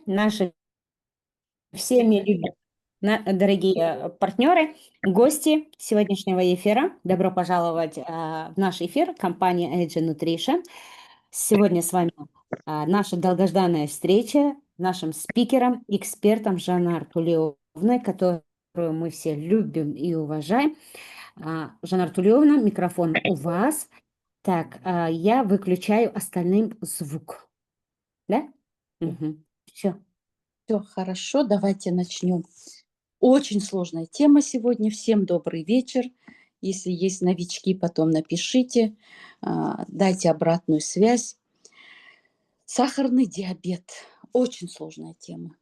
Наши всеми дорогие партнеры, гости сегодняшнего эфира. Добро пожаловать в наш эфир компании Age Nutrition. Сегодня с вами наша долгожданная встреча с нашим спикером, экспертом Жанной Артулиевной, которую мы все любим и уважаем. Жанна Артулиевна, микрофон у вас. Так, я выключаю остальным звук. Да? Угу. Все. Все хорошо, давайте начнем. Очень сложная тема сегодня. Всем добрый вечер. Если есть новички, потом напишите, дайте обратную связь. Сахарный диабет. Очень сложная тема.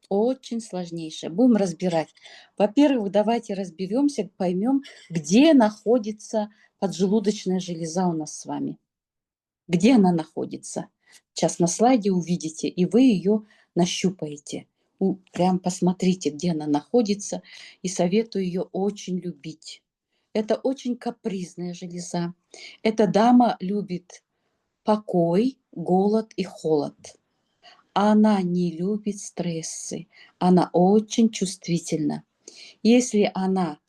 Очень сложнейшая. Будем разбирать. Во-первых, давайте разберемся, поймем, где находится поджелудочная железа у нас с вами. Где она находится? Сейчас на слайде увидите, и вы ее нащупаете. Прям посмотрите, где она находится, и советую ее очень любить. Это очень капризная железа. Эта дама любит покой, голод и холод. Она не любит стрессы. Она очень чувствительна. Если она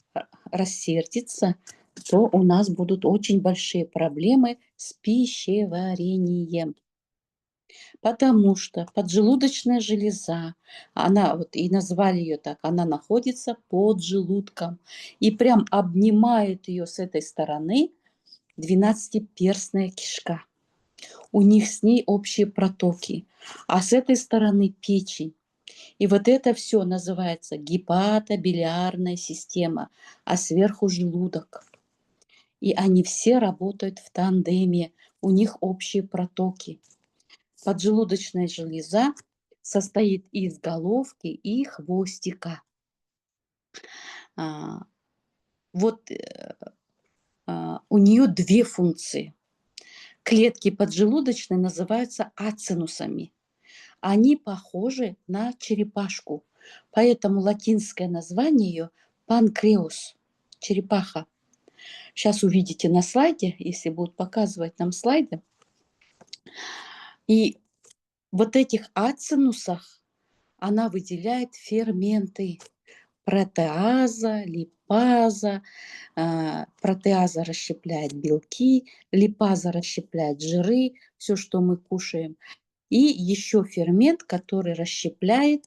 рассердится, то у нас будут очень большие проблемы с пищеварением. Потому что поджелудочная железа, она вот и назвали ее так, она находится под желудком. И прям обнимает ее с этой стороны 12-перстная кишка. У них с ней общие протоки. А с этой стороны печень. И вот это все называется гепатобилиарная система, а сверху желудок. И они все работают в тандеме, у них общие протоки. Поджелудочная железа состоит из головки и хвостика. Вот у нее две функции. Клетки поджелудочной называются ацинусами. Они похожи на черепашку, поэтому латинское название ее панкреус, черепаха. Сейчас увидите на слайде, если будут показывать нам слайды. И вот этих ацинусах она выделяет ферменты. Протеаза, липаза. Протеаза расщепляет белки, липаза расщепляет жиры, все, что мы кушаем. И еще фермент, который расщепляет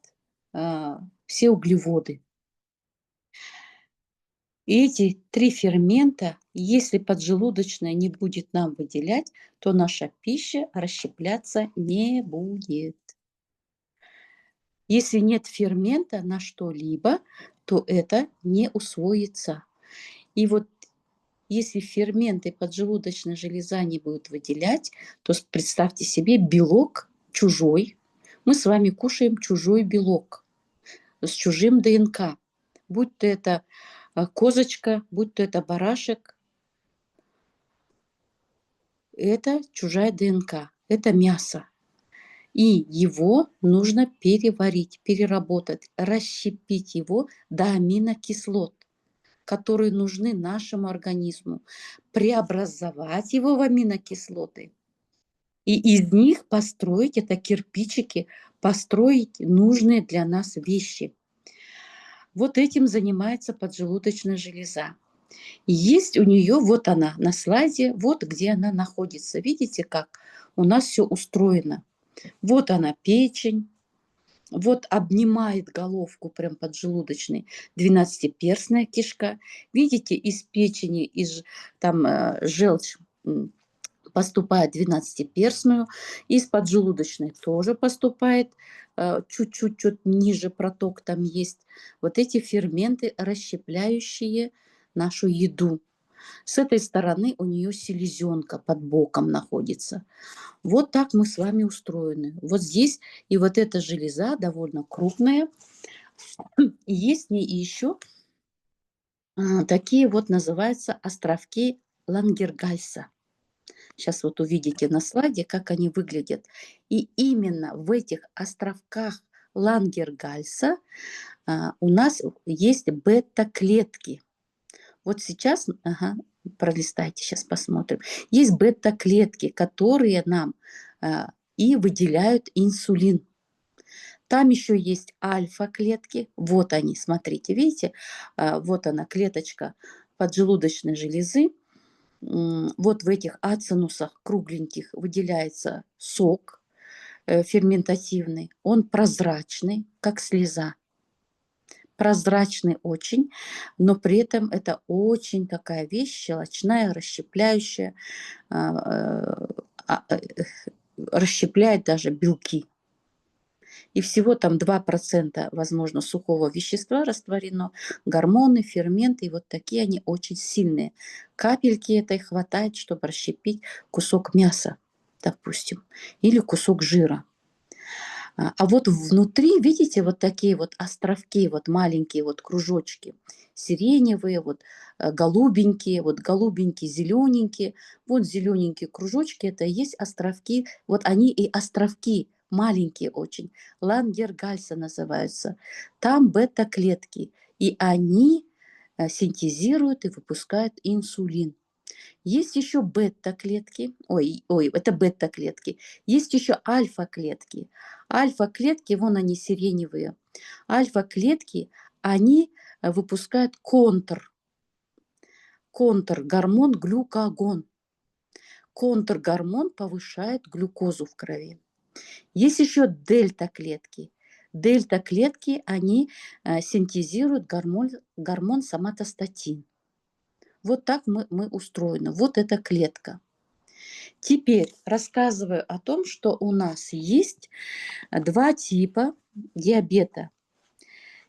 все углеводы. И эти три фермента, если поджелудочная не будет нам выделять, то наша пища расщепляться не будет. Если нет фермента на что-либо, то это не усвоится. И вот если ферменты поджелудочная железа не будет выделять, то представьте себе белок чужой. Мы с вами кушаем чужой белок с чужим ДНК. Будь то это козочка, будь то это барашек. Это чужая ДНК, это мясо. И его нужно переварить, переработать, расщепить его до аминокислот, которые нужны нашему организму, преобразовать его в аминокислоты. И из них построить, это кирпичики, построить нужные для нас вещи. Вот этим занимается поджелудочная железа. Есть у нее, вот она на слайде, вот где она находится. Видите, как у нас все устроено. Вот она печень, вот обнимает головку прям поджелудочной 12-перстная кишка. Видите, из печени, из там желчь поступает 12-перстную, из поджелудочной тоже поступает, чуть-чуть ниже проток там есть. Вот эти ферменты, расщепляющие нашу еду. С этой стороны у нее селезенка под боком находится. Вот так мы с вами устроены. Вот здесь и вот эта железа довольно крупная. И есть в ней еще такие вот называются островки Лангергальса. Сейчас вот увидите на слайде, как они выглядят. И именно в этих островках Лангергальса у нас есть бета-клетки. Вот сейчас, пролистайте, сейчас посмотрим. Есть бета-клетки, которые нам и выделяют инсулин. Там еще есть альфа-клетки. Вот они, смотрите, видите? Вот она, клеточка поджелудочной железы. Вот в этих ацинусах кругленьких выделяется сок ферментативный. Он прозрачный, как слеза. Прозрачный очень, но при этом это очень такая вещь щелочная, расщепляющая, расщепляет даже белки. И всего там 2%, возможно, сухого вещества растворено, гормоны, ферменты, и вот такие они очень сильные. Капельки этой хватает, чтобы расщепить кусок мяса, допустим, или кусок жира. А вот внутри, видите, вот такие вот островки, вот маленькие вот кружочки, сиреневые, вот голубенькие, зелененькие. Вот зелененькие кружочки, это и есть островки, вот они и островки, маленькие очень, Лангер-Гальса называются. Там бета-клетки, и они синтезируют и выпускают инсулин. Есть еще бета-клетки, это бета-клетки. Есть еще альфа-клетки. Альфа-клетки, вон они сиреневые. Альфа-клетки, они выпускают контргормон глюкагон. Контргормон повышает глюкозу в крови. Есть еще дельта-клетки. Дельта-клетки, они синтезируют гормон соматостатин. Вот так мы устроены. Вот эта клетка. Теперь рассказываю о том, что у нас есть два типа диабета.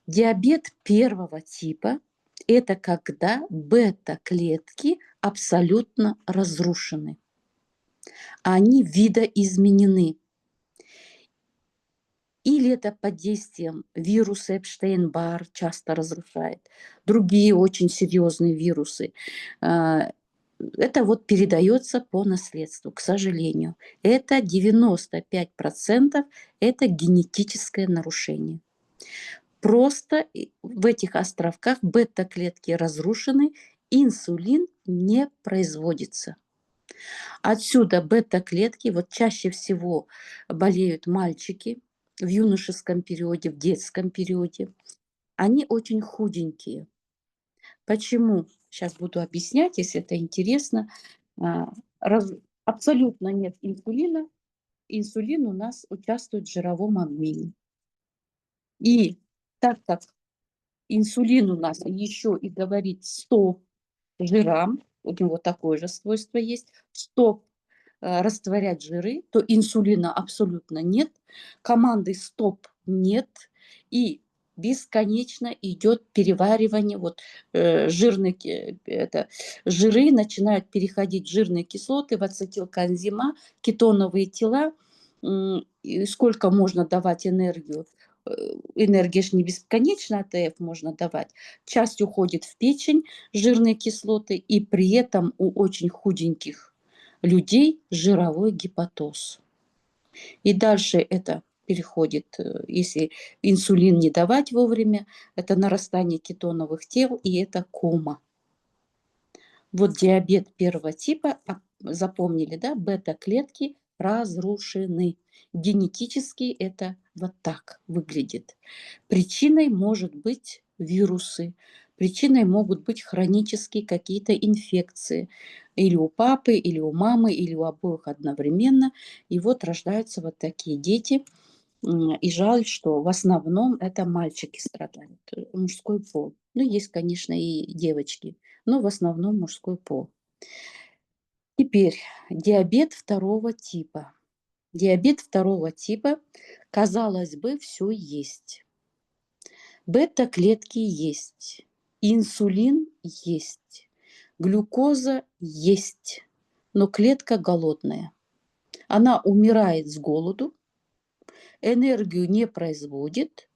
Диабет первого типа – это когда бета-клетки абсолютно разрушены. Они видоизменены. Или это под действием вируса Эпштейн-Бар часто разрушает, другие очень серьезные вирусы. Это вот передается по наследству, к сожалению. Это 95% это генетическое нарушение. Просто в этих островках бета-клетки разрушены, инсулин не производится. Отсюда бета-клетки, вот чаще всего болеют мальчики в юношеском периоде, в детском периоде. Они очень худенькие. Почему? Сейчас буду объяснять, если это интересно. Абсолютно нет инсулина. Инсулин у нас участвует в жировом обмене. И так как инсулин у нас еще и говорит стоп жирам, у него такое же свойство есть, стоп растворять жиры, то инсулина абсолютно нет, команды стоп нет, и бесконечно идет переваривание, вот жиры начинают переходить в жирные кислоты, в ацетилкоэнзима, кетоновые тела, и сколько можно давать энергию, энергия же не бесконечна, АТФ можно давать, часть уходит в печень, жирные кислоты, и при этом у очень худеньких людей жировой гепатоз. И дальше это переходит, если инсулин не давать вовремя, это нарастание кетоновых тел, и это кома. Вот диабет первого типа, запомнили, да, бета-клетки разрушены. Генетически это вот так выглядит. Причиной может быть вирусы, причиной могут быть хронические какие-то инфекции. Или у папы, или у мамы, или у обоих одновременно. И вот рождаются вот такие дети. И жаль, что в основном это мальчики страдают, мужской пол. Ну, есть, конечно, и девочки, но в основном мужской пол. Теперь диабет второго типа. Диабет второго типа, казалось бы, все есть. Бета-клетки есть, инсулин есть, глюкоза есть, но клетка голодная. Она умирает с голоду, энергию не производит,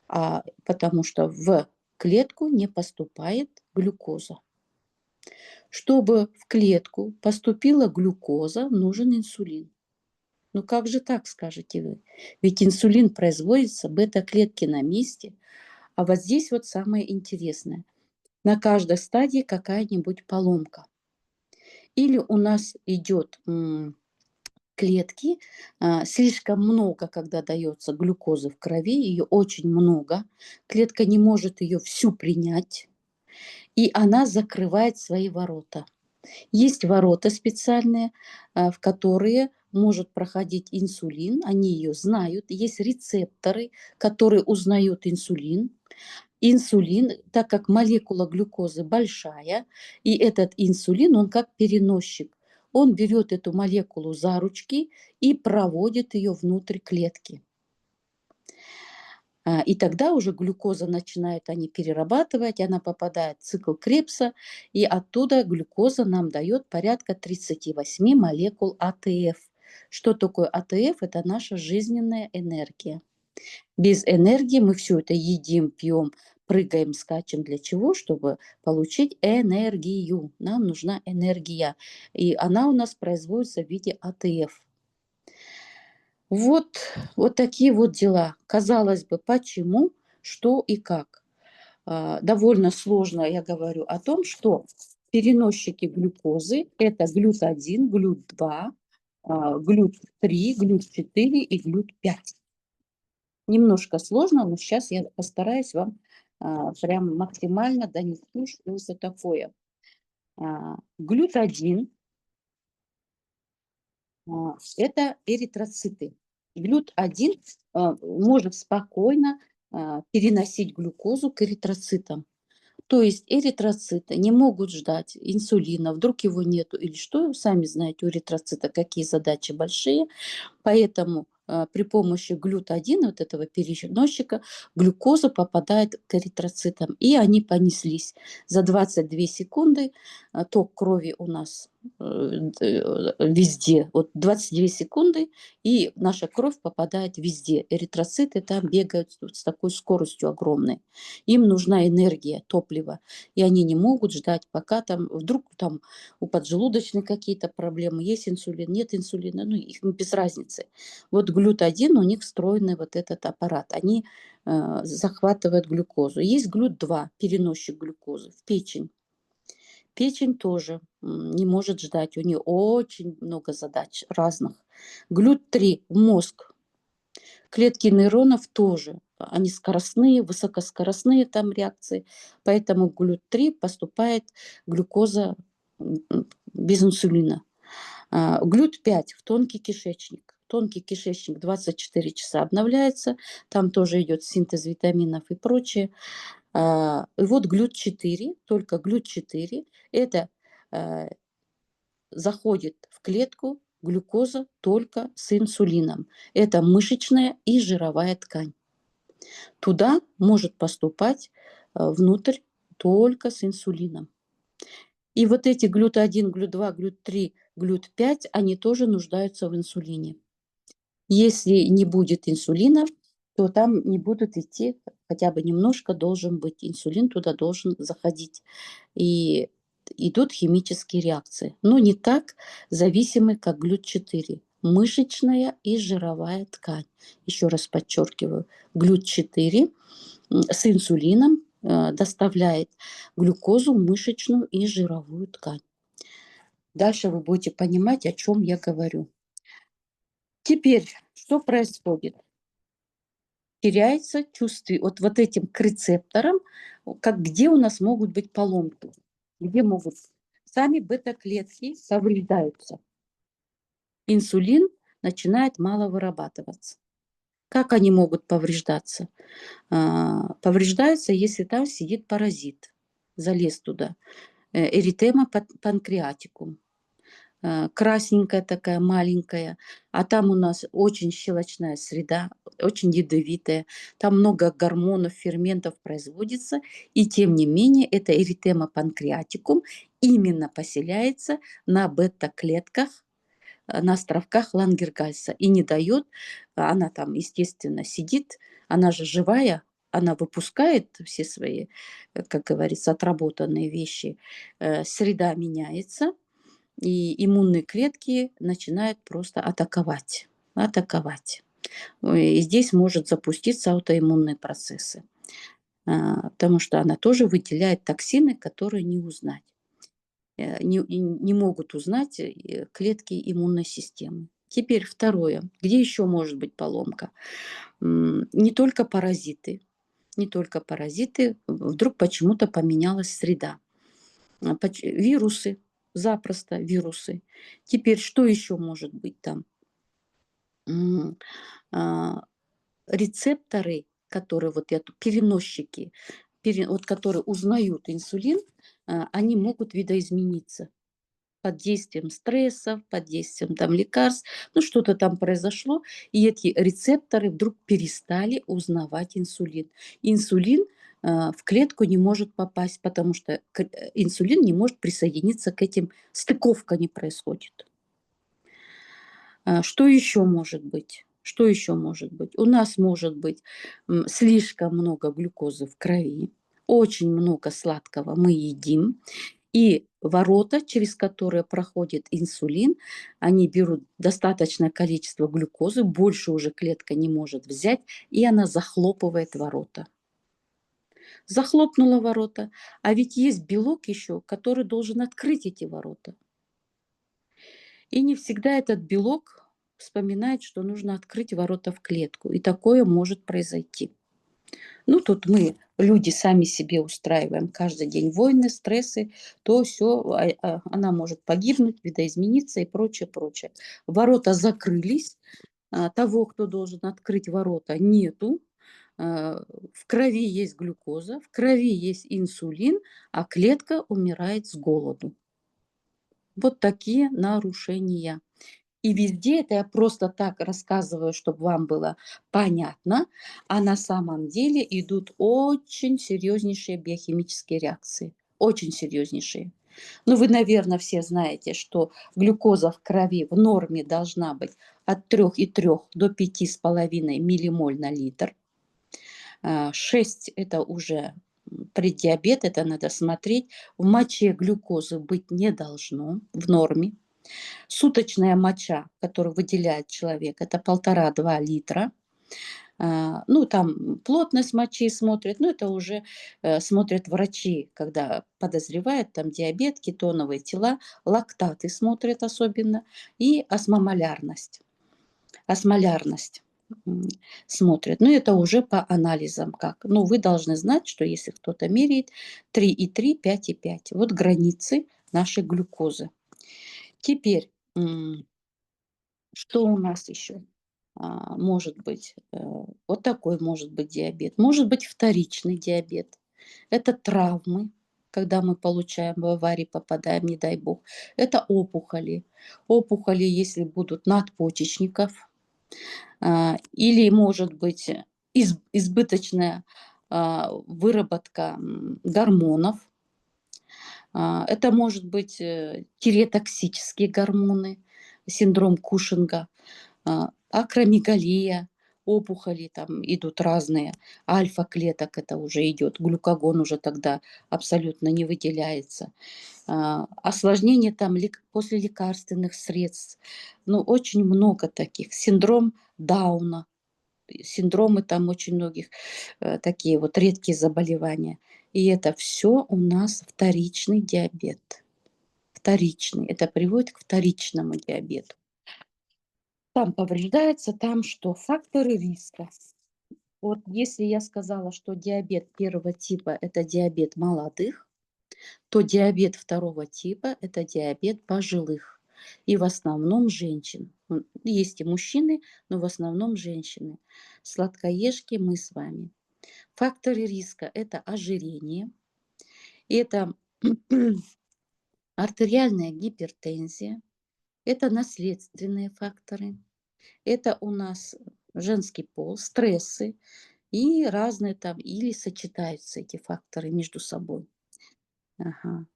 потому что в клетку не поступает глюкоза. Чтобы в клетку поступила глюкоза, нужен инсулин. Ну как же так, скажете вы? Ведь инсулин производится, бета-клетки на месте. А вот здесь вот самое интересное. На каждой стадии какая-нибудь поломка. Или у нас идет клетки, слишком много, когда дается глюкозы в крови, ее очень много, клетка не может ее всю принять, и она закрывает свои ворота. Есть ворота специальные, в которые может проходить инсулин, они ее знают. Есть рецепторы, которые узнают инсулин. Инсулин, так как молекула глюкозы большая, и этот инсулин, он как переносчик. Он берет эту молекулу за ручки и проводит ее внутрь клетки. И тогда уже глюкоза начинает они перерабатывать, она попадает в цикл Кребса, и оттуда глюкоза нам дает порядка 38 молекул АТФ. Что такое АТФ? Это наша жизненная энергия. Без энергии мы все это едим, пьем, прыгаем, скачем. Для чего? Чтобы получить энергию. Нам нужна энергия. И она у нас производится в виде АТФ. Вот, вот такие вот дела. Казалось бы, почему, что и как. Довольно сложно я говорю о том, что переносчики глюкозы – это глют-1, глют-2, глют-3, глют-4 и глют-5. Немножко сложно, но сейчас я постараюсь вам прям максимально донести, что это такое. Глют-1 это эритроциты. Глют-1 может спокойно переносить глюкозу к эритроцитам. То есть эритроциты не могут ждать инсулина, вдруг его нету или что, сами знаете, у эритроцита какие задачи большие. Поэтому при помощи глют-1, вот этого переносчика, глюкоза попадает к эритроцитам, и они понеслись. За 22 секунды ток крови у нас везде. Вот 22 секунды, и наша кровь попадает везде. Эритроциты там бегают с такой скоростью огромной. Им нужна энергия, топливо, и они не могут ждать, пока там вдруг там у поджелудочной какие-то проблемы, есть инсулин, нет инсулина, ну, им без разницы. Вот глют-1 у них встроенный вот этот аппарат, они захватывают глюкозу. Есть глют-2, переносчик глюкозы в печень. Печень тоже не может ждать, у нее очень много задач разных. Глют-3 в мозг. Клетки нейронов тоже, они скоростные, высокоскоростные там реакции, поэтому в глют-3 поступает глюкоза без инсулина. Глют-5 в тонкий кишечник. Тонкий кишечник 24 часа обновляется, там тоже идет синтез витаминов и прочее. И вот глют-4, только глют-4, это заходит в клетку глюкоза только с инсулином. Это мышечная и жировая ткань. Туда может поступать внутрь только с инсулином. И вот эти глют-1, глют-2, глют-3, глют-5, они тоже нуждаются в инсулине. Если не будет инсулина, то там не будут идти, хотя бы немножко должен быть инсулин, туда должен заходить. И идут химические реакции. Но не так зависимы, как глют-4. Мышечная и жировая ткань. Еще раз подчеркиваю, глют-4 с инсулином доставляет глюкозу в мышечную и жировую ткань. Дальше вы будете понимать, о чем я говорю. Теперь, что происходит? Теряется чувствие вот этим к рецепторам, как где у нас могут быть поломки, где могут сами бета-клетки повреждаются. Инсулин начинает мало вырабатываться. Как они могут повреждаться? Повреждаются, если там сидит паразит, залез туда. Эритема панкреатикум. Красненькая такая, маленькая, а там у нас очень щелочная среда, очень ядовитая, там много гормонов, ферментов производится, и тем не менее эта эритема панкреатикум именно поселяется на бета-клетках, на островках Лангергальса и не дает, она там, естественно, сидит, она же живая, она выпускает все свои, как говорится, отработанные вещи, среда меняется, и иммунные клетки начинают просто атаковать. Атаковать. И здесь может запуститься аутоиммунные процессы, потому что она тоже выделяет токсины, которые не узнать. Не могут узнать клетки иммунной системы. Теперь второе. Где еще может быть поломка? Не только паразиты. Не только паразиты. Вдруг почему-то поменялась среда. Вирусы. Запросто вирусы. Теперь что еще может быть там? А, Рецепторы, которые вот это, переносчики, вот, которые узнают инсулин, они могут видоизмениться под действием стрессов, под действием там лекарств, ну что-то там произошло, и эти рецепторы вдруг перестали узнавать инсулин. Инсулин в клетку не может попасть, потому что инсулин не может присоединиться к этим, стыковка не происходит. Что еще может быть? Что еще может быть? У нас может быть слишком много глюкозы в крови, очень много сладкого мы едим, и ворота, через которые проходит инсулин, они берут достаточное количество глюкозы, больше уже клетка не может взять, и она захлопывает ворота. Захлопнула ворота, а ведь есть белок еще, который должен открыть эти ворота. И не всегда этот белок вспоминает, что нужно открыть ворота в клетку. И такое может произойти. Ну, тут мы, люди, сами себе устраиваем каждый день войны, стрессы, то все, она может погибнуть, видоизмениться и прочее, прочее. Ворота закрылись, того, кто должен открыть ворота, нету. В крови есть глюкоза, в крови есть инсулин, а клетка умирает с голоду. Вот такие нарушения. И везде это я просто так рассказываю, чтобы вам было понятно, а на самом деле идут очень серьезнейшие биохимические реакции. Очень серьезнейшие. Ну, вы, наверное, все знаете, что глюкоза в крови в норме должна быть от 3,3 до 5,5 миллимоль на литр. 6 – это уже преддиабет, это надо смотреть. В моче глюкозы быть не должно в норме. Суточная моча, которую выделяет человек, это 1,5–2 литра. Ну, там плотность мочи смотрят, но это уже смотрят врачи, когда подозревают там диабет, кетоновые тела, лактаты смотрят особенно, и осмомолярность. Осмолярность смотрят. Но это уже по анализам как. Ну, вы должны знать, что если кто-то меряет 3,3, 5,5. Вот границы нашей глюкозы. Теперь, что у нас еще может быть? Вот такой может быть диабет. Может быть вторичный диабет. Это травмы, когда мы получаем в аварии, попадаем, не дай бог. Это опухоли. Опухоли, если будут надпочечников, или, может быть, избыточная выработка гормонов. Это может быть тиреотоксические гормоны, синдром Кушинга, акромегалия, опухоли там идут разные, альфа-клеток это уже идет, глюкагон уже тогда абсолютно не выделяется. Осложнения там после лекарственных средств, ну, очень много таких. Синдром Дауна, синдромы там очень многих, такие вот редкие заболевания. И это все у нас вторичный диабет. Вторичный. Это приводит к вторичному диабету. Там повреждается, там что? Факторы риска. Вот если я сказала, что диабет первого типа – это диабет молодых, то диабет второго типа – это диабет пожилых. И в основном женщин. Есть и мужчины, но в основном женщины. Сладкоежки мы с вами. Факторы риска – это ожирение, это артериальная гипертензия, это наследственные факторы, это у нас женский пол, стрессы и разные там, или сочетаются эти факторы между собой. Ага.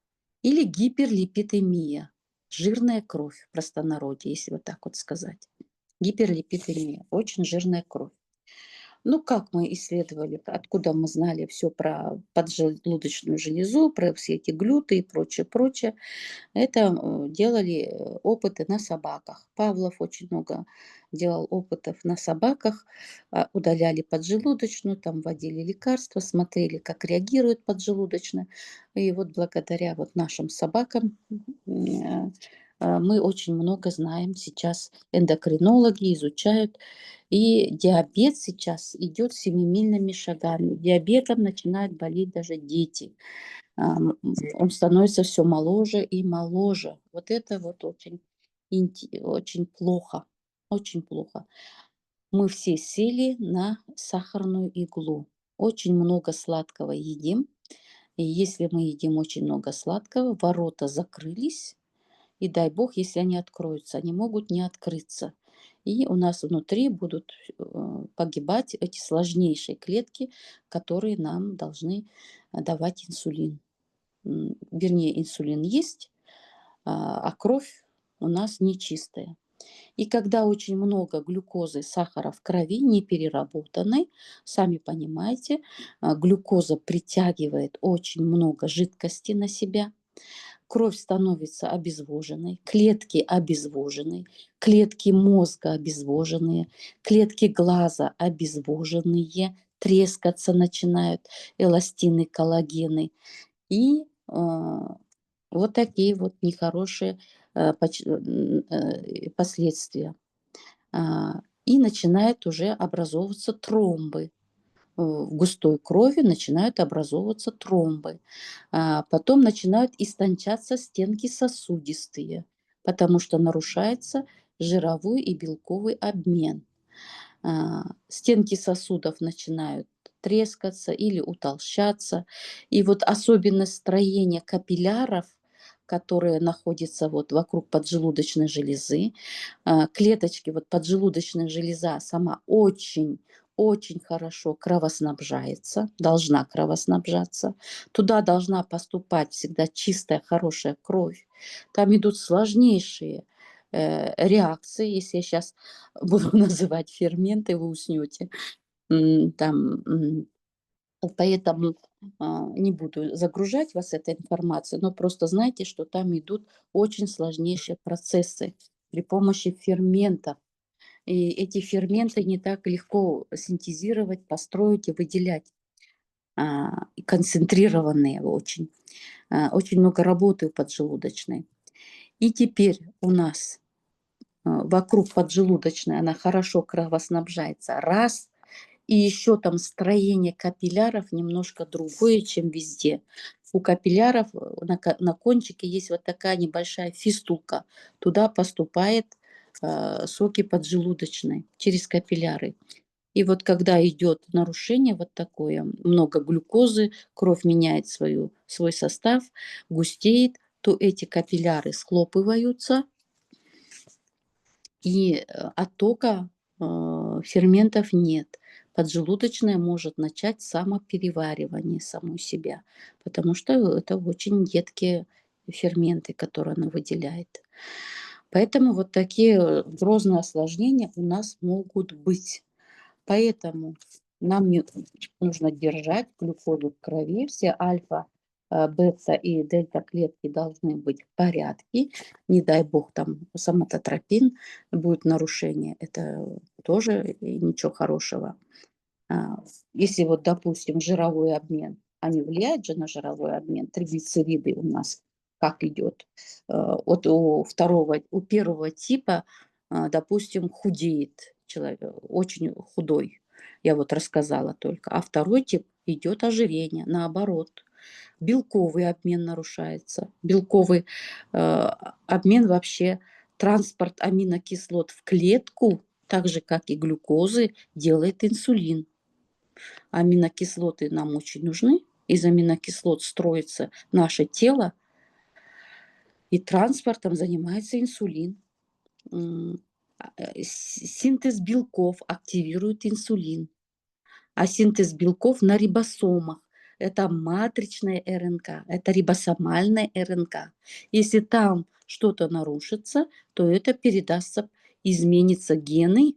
Или гиперлипидемия, жирная кровь в простонародье, если вот так вот сказать. Гиперлипидемия, очень жирная кровь. Ну, как мы исследовали, откуда мы знали все про поджелудочную железу, про все эти глюты и прочее, прочее. Это делали опыты на собаках. Павлов очень много делал опытов на собаках, удаляли поджелудочную, там вводили лекарства, смотрели, как реагирует поджелудочная. И вот благодаря вот нашим собакам мы очень много знаем, сейчас эндокринологи изучают, и диабет сейчас идет семимильными шагами. Диабетом начинают болеть даже дети. Он становится все моложе и моложе. Вот это вот очень плохо, очень плохо. Мы все сели на сахарную иглу. Очень много сладкого едим. И если мы едим очень много сладкого, ворота закрылись, и дай бог, если они откроются, они могут не открыться. И у нас внутри будут погибать эти сложнейшие клетки, которые нам должны давать инсулин. Вернее, инсулин есть, а кровь у нас нечистая. И когда очень много глюкозы, сахара в крови, не переработанной, сами понимаете, глюкоза притягивает очень много жидкости на себя, кровь становится обезвоженной, клетки обезвоженные, клетки мозга обезвоженные, клетки глаза обезвоженные, трескаться начинают эластины, коллагены. И вот такие вот нехорошие последствия. И начинают уже образовываться тромбы. В густой крови начинают образовываться тромбы. Потом начинают истончаться стенки сосудистые, потому что нарушается жировой и белковый обмен. Стенки сосудов начинают трескаться или утолщаться. И вот особенность строения капилляров, которые находятся вот вокруг поджелудочной железы, клеточки, вот поджелудочная железа сама очень хорошо кровоснабжается, должна кровоснабжаться. Туда должна поступать всегда чистая, хорошая кровь. Там идут сложнейшие реакции. Если я сейчас буду называть ферменты, вы уснете. Там, поэтому не буду загружать вас этой информацией, но просто знайте, что там идут очень сложнейшие процессы при помощи ферментов. И эти ферменты не так легко синтезировать, построить и выделять. И концентрированные очень. Очень много работы у поджелудочной. И теперь у нас вокруг поджелудочной она хорошо кровоснабжается. Раз. И еще там строение капилляров немножко другое, чем везде. У капилляров на кончике есть вот такая небольшая фистулка. Туда поступает соки поджелудочной через капилляры. И вот когда идет нарушение вот такое, много глюкозы, кровь меняет свой состав, густеет, то эти капилляры схлопываются, и оттока ферментов нет. Поджелудочная может начать самопереваривание самой себя, потому что это очень едкие ферменты, которые она выделяет. Поэтому вот такие грозные осложнения у нас могут быть. Поэтому нам нужно держать глюкозу в крови, все альфа, бета и дельта клетки должны быть в порядке. Не дай бог там соматотропин будет нарушение, это тоже ничего хорошего. Если вот, допустим, жировой обмен, они влияют же на жировой обмен, триглицериды у нас как идет. Вот у первого типа, допустим, худеет человек, очень худой, я вот рассказала только. А второй тип идет ожирение, наоборот. Белковый обмен нарушается. Белковый обмен вообще, транспорт аминокислот в клетку, так же, как и глюкозы, делает инсулин. Аминокислоты нам очень нужны. Из аминокислот строится наше тело, и транспортом занимается инсулин. Синтез белков активирует инсулин, а синтез белков на рибосомах. Это матричная РНК, это рибосомальная РНК. Если там что-то нарушится, то это передастся, изменится гены.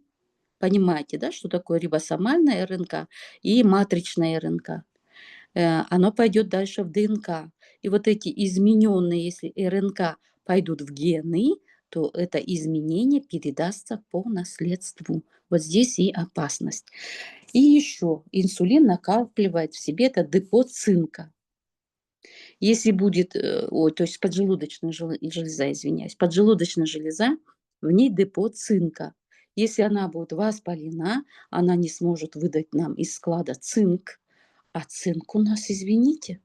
Понимаете, да, что такое рибосомальная РНК и матричная РНК? Оно пойдет дальше в ДНК. И вот эти измененные, если РНК пойдут в гены, то это изменение передастся по наследству. Вот здесь и опасность. И еще инсулин накапливает в себе это депо цинка. Если будет, то есть поджелудочная железа, извиняюсь, поджелудочная железа, в ней депо цинка. Если она будет воспалена, она не сможет выдать нам из склада цинк. А цинк у нас, извините,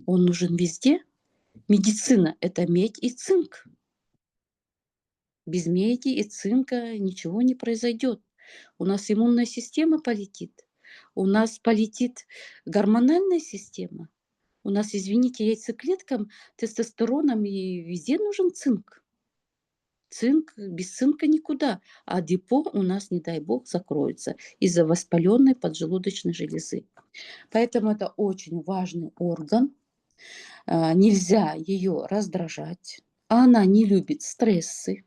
он нужен везде. Медицина – это медь и цинк. Без меди и цинка ничего не произойдет. У нас иммунная система полетит, у нас полетит гормональная система. У нас, извините, яйцеклеткам, тестостероном и везде нужен цинк. Цинк, без цинка никуда. А депо у нас, не дай бог, закроется из-за воспаленной поджелудочной железы. Поэтому это очень важный орган. Нельзя ее раздражать. Она не любит стрессы.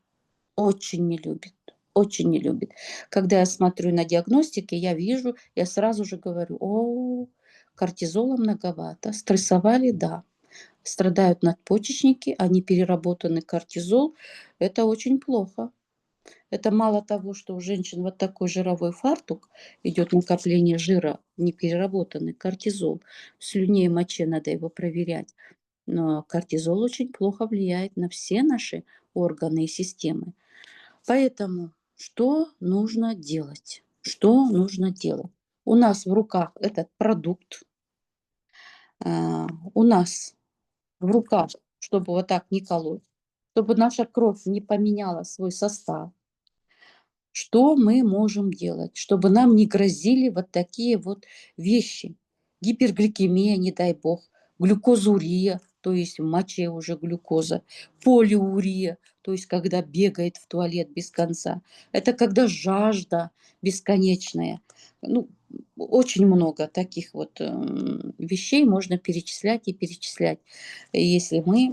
Очень не любит. Очень не любит. Когда я смотрю на диагностике, я вижу, я сразу же говорю: о, кортизола многовато. Стрессовали, да. Страдают надпочечники, а непереработанный кортизол – это очень плохо. Это мало того, что у женщин вот такой жировой фартук, идет накопление жира, непереработанный кортизол. В слюне и моче надо его проверять. Но кортизол очень плохо влияет на все наши органы и системы. Поэтому что нужно делать? Что нужно делать? У нас в руках этот продукт, у нас в руках, чтобы вот так не колоть, чтобы наша кровь не поменяла свой состав. Что мы можем делать, чтобы нам не грозили вот такие вот вещи? Гипергликемия, не дай бог, глюкозурия, то есть в моче уже глюкоза, полиурия, то есть когда бегает в туалет без конца. Это когда жажда бесконечная. Ну, очень много таких вот вещей можно перечислять и перечислять, если мы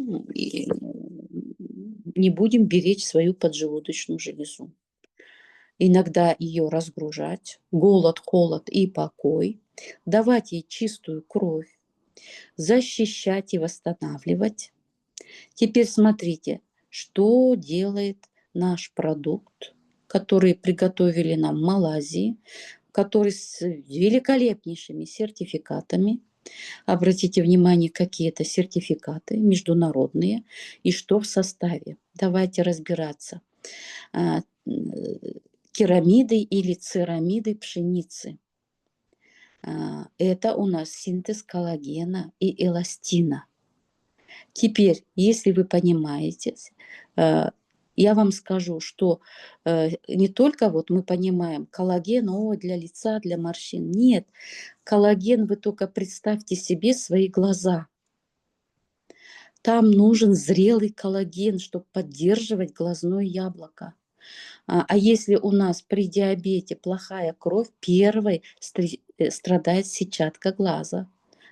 не будем беречь свою поджелудочную железу. Иногда ее разгружать, голод, холод и покой, давать ей чистую кровь, защищать и восстанавливать. Теперь смотрите, что делает наш продукт, который приготовили нам в Малайзии, который с великолепнейшими сертификатами. Обратите внимание, какие это сертификаты международные и что в составе. Давайте разбираться. Керамиды или церамиды пшеницы. Это у нас синтез коллагена и эластина. Теперь, если вы понимаете, я вам скажу, что не только вот мы понимаем коллаген, для лица, для морщин. Нет, коллаген, вы только представьте себе свои глаза. Там нужен зрелый коллаген, чтобы поддерживать глазное яблоко. А если у нас при диабете плохая кровь, первой страдает сетчатка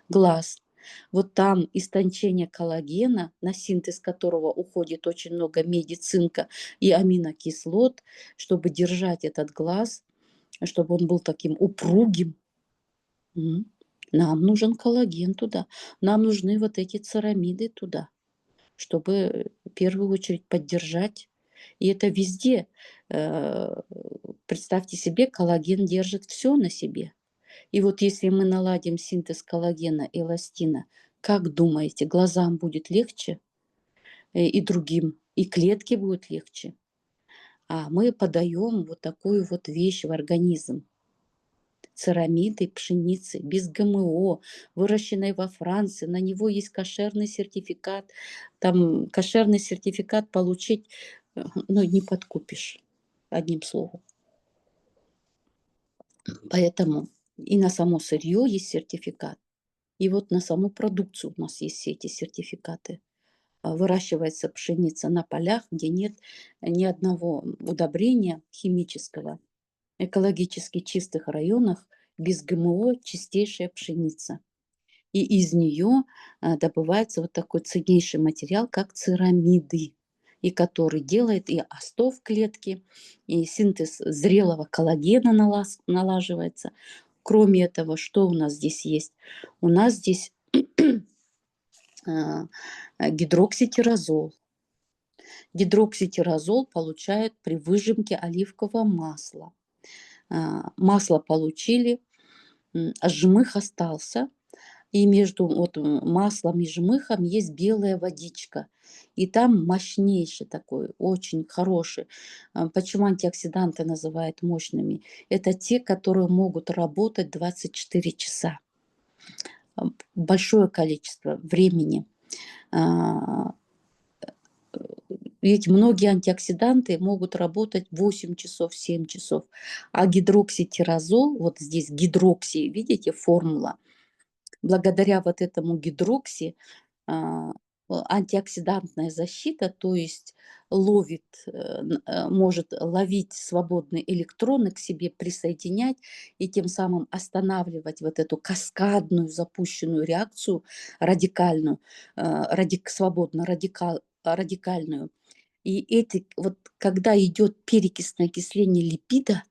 глаз. Вот там истончение коллагена, на синтез которого уходит очень много меди, цинка и аминокислот, чтобы держать этот глаз, чтобы он был таким упругим. Нам нужен коллаген туда. Нам нужны вот эти церамиды туда, чтобы в первую очередь поддержать. И это везде. Представьте себе, коллаген держит все на себе. И вот если мы наладим синтез коллагена и эластина, как думаете, глазам будет легче и другим, и клетке будет легче? А мы подаем вот такую вот вещь в организм. Церамиды пшеницы без ГМО, выращенной во Франции. На него есть кошерный сертификат. Там кошерный сертификат получить, не подкупишь, одним словом. Поэтому и на само сырье есть сертификат, и вот на саму продукцию у нас есть все эти сертификаты. Выращивается пшеница на полях, где нет ни одного удобрения химического. Экологически чистых районах без ГМО чистейшая пшеница. И из нее добывается вот такой ценнейший материал, как церамиды, и который делает и остов клетки, и синтез зрелого коллагена налаживается. Кроме этого, что у нас здесь есть? У нас здесь гидрокситирозол. Гидрокситирозол получают при выжимке оливкового масла. Масло получили, жмых остался, И между вот маслом и жмыхом есть белая водичка. И там мощнейший такой, очень хороший. Почему антиоксиданты называют мощными? Это те, которые могут работать 24 часа. Большое количество времени. Ведь многие антиоксиданты могут работать 8 часов, 7 часов. А гидрокситиразол, вот здесь гидрокси, видите, формула, благодаря вот этому гидрокси антиоксидантная защита, то есть может ловить свободные электроны, к себе присоединять и тем самым останавливать вот эту каскадную запущенную реакцию радикальную, радикальную. И вот когда идет перекисное окисление липида,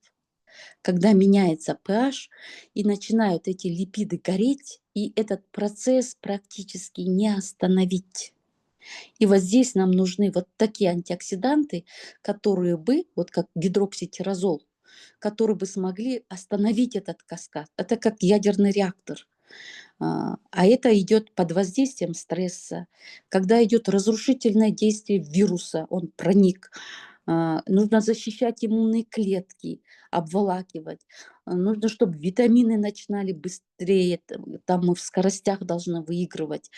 когда меняется pH и начинают эти липиды гореть, и этот процесс практически не остановить. И вот здесь нам нужны вот такие антиоксиданты, которые бы, вот как гидрокситиразол, которые бы смогли остановить этот каскад. Это как ядерный реактор. А это идет под воздействием стресса. Когда идет разрушительное действие вируса, он проник, нужно защищать иммунные клетки, обволакивать. Нужно, чтобы витамины начинали быстрее, там мы в скоростях должны выигрывать.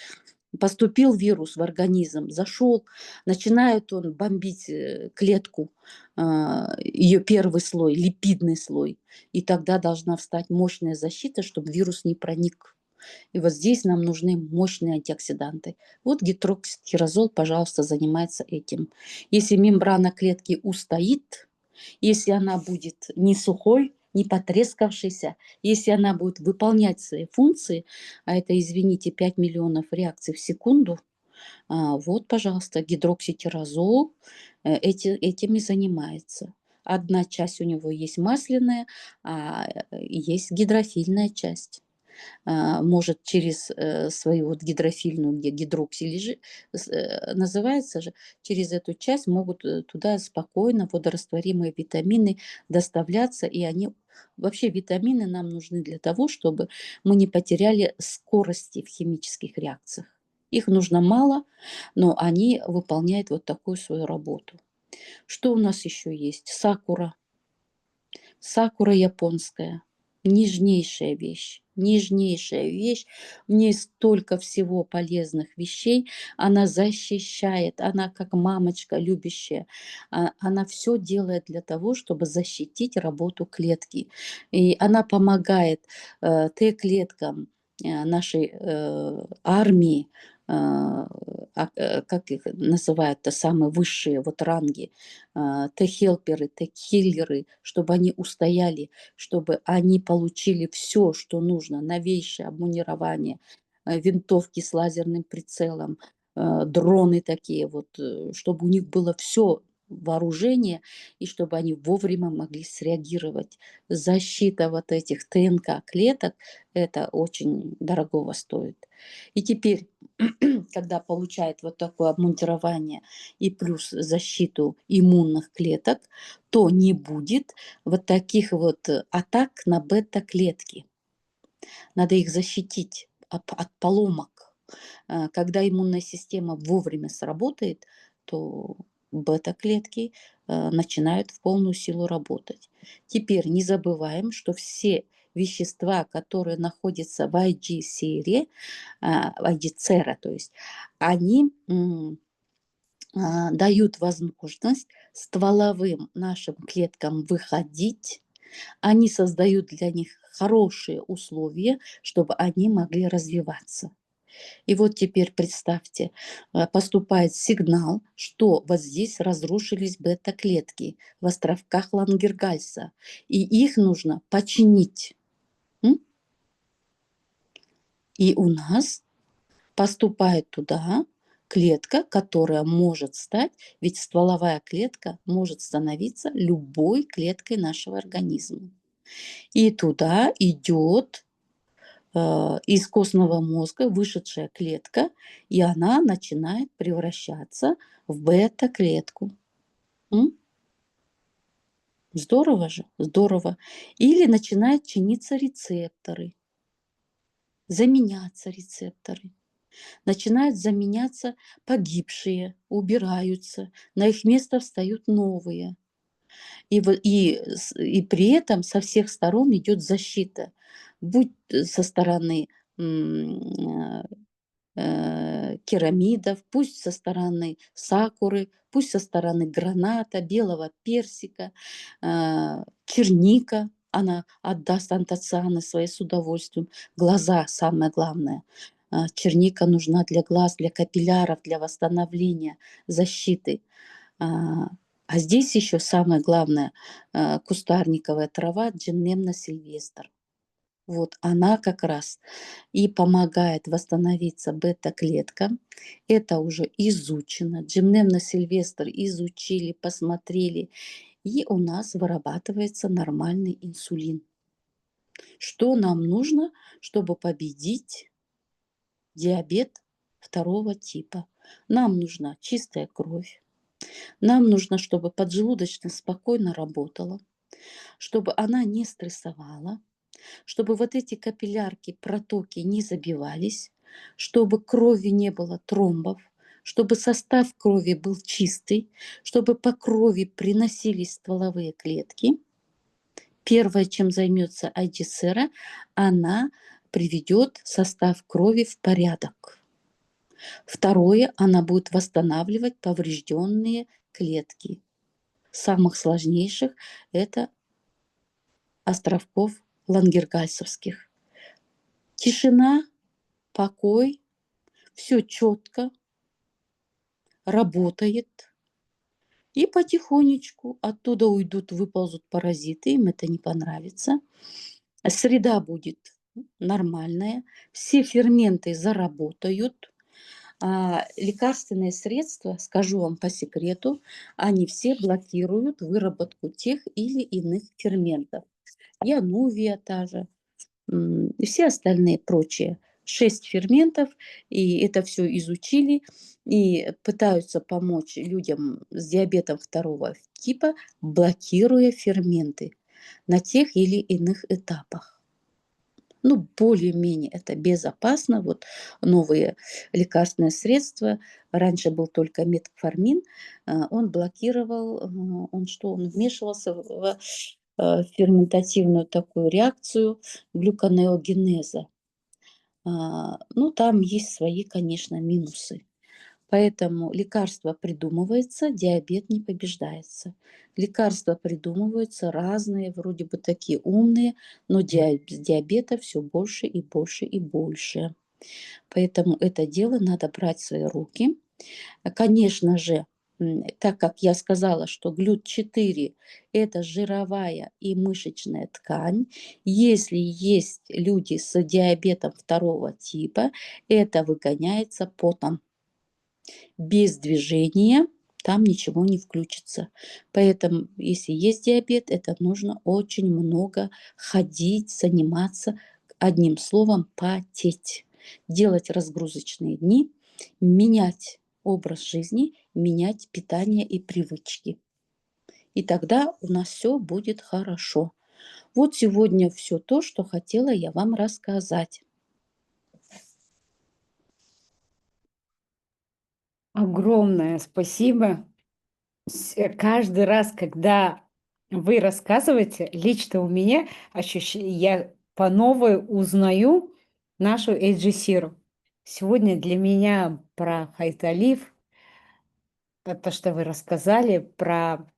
Поступил вирус в организм, зашел, начинает он бомбить клетку, ее первый слой, липидный слой. И тогда должна встать мощная защита, чтобы вирус не проник. И вот здесь нам нужны мощные антиоксиданты. Вот гидрокситиразол, пожалуйста, занимается этим. Если мембрана клетки устоит, если она будет не сухой, не потрескавшейся, если она будет выполнять свои функции, а это, извините, 5 миллионов реакций в секунду, вот, пожалуйста, гидрокситиразол этими занимается. Одна часть у него есть масляная, а есть гидрофильная часть. Может через свою вот гидрофильную, где гидрокси называется же, через эту часть могут туда спокойно водорастворимые витамины доставляться, и они вообще витамины нам нужны для того, чтобы мы не потеряли скорости в химических реакциях. Их нужно мало, но они выполняют вот такую свою работу. Что у нас еще есть? Сакура. Сакура японская. Нежнейшая вещь. Нежнейшая вещь. В ней столько всего полезных вещей. Она защищает. Она как мамочка любящая. Она все делает для того, чтобы защитить работу клетки. И она помогает Т-клеткам нашей армии, как их называют-то, самые высшие вот ранги, Т-хелперы, Т-киллеры, чтобы они устояли, чтобы они получили все, что нужно, новейшее обмунирование, винтовки с лазерным прицелом, дроны такие вот, чтобы у них было все вооружение, и чтобы они вовремя могли среагировать. Защита вот этих ТНК клеток, это очень дорогого стоит. И теперь, когда получает вот такое обмундирование и плюс защиту иммунных клеток, то не будет вот таких вот атак на бета-клетки. Надо их защитить от поломок. Когда иммунная система вовремя сработает, то бета-клетки начинают в полную силу работать. Теперь не забываем, что все вещества, которые находятся в IG-серии, IG-цера, то есть, они дают возможность стволовым нашим клеткам выходить, они создают для них хорошие условия, чтобы они могли развиваться. И вот теперь представьте, поступает сигнал, что вот здесь разрушились бета-клетки в островках Лангергальса, и их нужно починить. И у нас поступает туда клетка, которая может стать, ведь стволовая клетка может становиться любой клеткой нашего организма. И туда идет из костного мозга вышедшая клетка, и она начинает превращаться в бета-клетку. Здорово же, здорово. Или начинают чиниться рецепторы. заменяться рецепторы. Начинают заменяться погибшие, убираются, на их место встают новые. И при этом со всех сторон идет защита, будь со стороны керамидов, пусть со стороны сакуры, пусть со стороны граната, белого персика, черника. Она отдаст антоцианы свои с удовольствием. Глаза самое главное. Черника нужна для глаз, для капилляров, для восстановления, защиты. А здесь еще самое главное кустарниковая трава Gymnema sylvester. Вот она как раз и помогает восстановиться бета-клеткам. Это уже изучено. Gymnema sylvester изучили, посмотрели. И у нас вырабатывается нормальный инсулин. Что нам нужно, чтобы победить диабет второго типа? Нам нужна чистая кровь. Нам нужно, чтобы поджелудочная спокойно работала, чтобы она не стрессовала, чтобы вот эти капиллярки, протоки не забивались, чтобы крови не было тромбов, чтобы состав крови был чистый, чтобы по крови приносились стволовые клетки. Первое, чем займется IGSera, она приведет состав крови в порядок. Второе, она будет восстанавливать поврежденные клетки. Самых сложнейших это островков лангергальсовских. Тишина, покой, все четко, работает. И потихонечку оттуда уйдут, выползут паразиты, им это не понравится. Среда будет нормальная, все ферменты заработают. Лекарственные средства, скажу вам по секрету, они все блокируют выработку тех или иных ферментов. Янувия та же, и все остальные прочие. 6 ферментов, и это все изучили, и пытаются помочь людям с диабетом второго типа, блокируя ферменты на тех или иных этапах. Ну, более-менее это безопасно. Вот новые лекарственные средства. Раньше был только метформин. Он блокировал, он вмешивался в ферментативную такую реакцию глюконеогенеза. Ну, там есть свои, конечно, минусы. Поэтому лекарство придумывается, диабет не побеждается. Лекарства придумываются разные, вроде бы такие умные, но диабета все больше и больше и больше. Поэтому это дело надо брать в свои руки. Конечно же, так как я сказала, что глют-4 – это жировая и мышечная ткань, если есть люди с диабетом второго типа, это выгоняется потом. Без движения там ничего не включится. Поэтому, если есть диабет, это нужно очень много ходить, заниматься, одним словом, потеть, делать разгрузочные дни, менять образ жизни, менять питание и привычки. И тогда у нас все будет хорошо. Вот сегодня все то, что хотела я вам рассказать. Огромное спасибо. Каждый раз, когда вы рассказываете, лично у меня я по новой узнаю нашу AG-сиру. Сегодня для меня про Хайталив, то, что вы рассказали, про...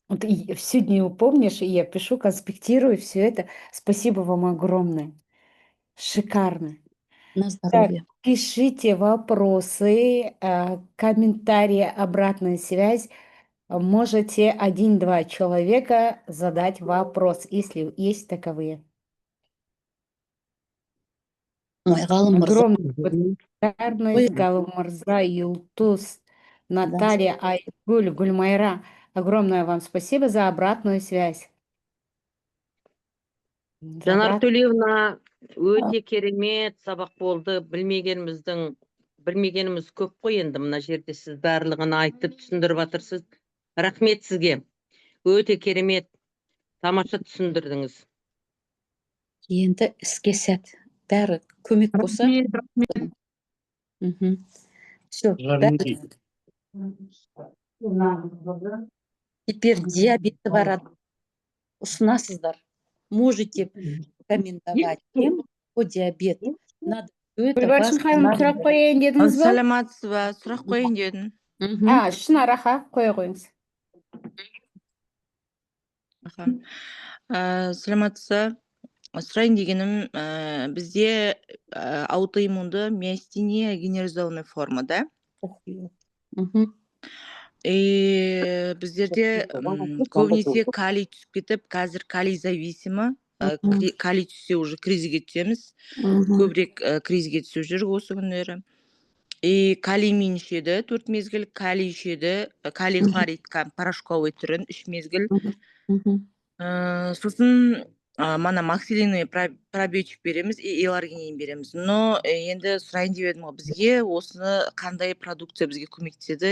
Вот сегодня помнишь, и я пишу, конспектирую все это. Спасибо вам огромное. Шикарно. На Так, здоровье. пишите вопросы, комментарии, обратная связь. Можете 1-2 человека задать вопрос, если есть таковые. Ой, Галым Мырза. Огромная благодарность, Ой, Галымырза, Юлтус, да. Наталья, Айгуль, Гульмайра. Огромное вам спасибо за обратную связь. За Жанар обрат- Төлеевна өте керемет сабақ болды. Білмегеніміз көп қой енді мына жерде сіз барлығын айтып түсіндіріп жатырсыз. Рахмет сізге. Өте керемет, тамаша түсіндірдіңіз. Енді іске сәт бәрі көмек болса. Все, бәрі. Теперь диабеті бар адам ұсынасыздар. Можете рекомендовать тем, по диабет. Надо все это Гүлбаршын ханым, вас. сұрақ қояйын дедіңіз ба? Саламатсыз ба? Сұрақ қояйын дедім. Шынар аха, қоя қойыңыз. Аха. Саламатсыз ба? Сұрайын дегенім, бізде аутоиммунды миастения генерализованная форма, да? И біздерде көбінесе калий түсіп кетіп, қазір калий зависимы, калий түссе уже кризге түсеміз. Көбірек кризге түсіп жүр осы күндері. И калиймен ішеді, 4 мезгіл, калий ішеді, калий хлорид порошковый түрін 3 мезгіл. Сосын мана максилиновый пробиотик береміз, и эларгинин береміз. Но енді сұрайын деп едім, бізге осыны қандай продукция бізге көмектеседі?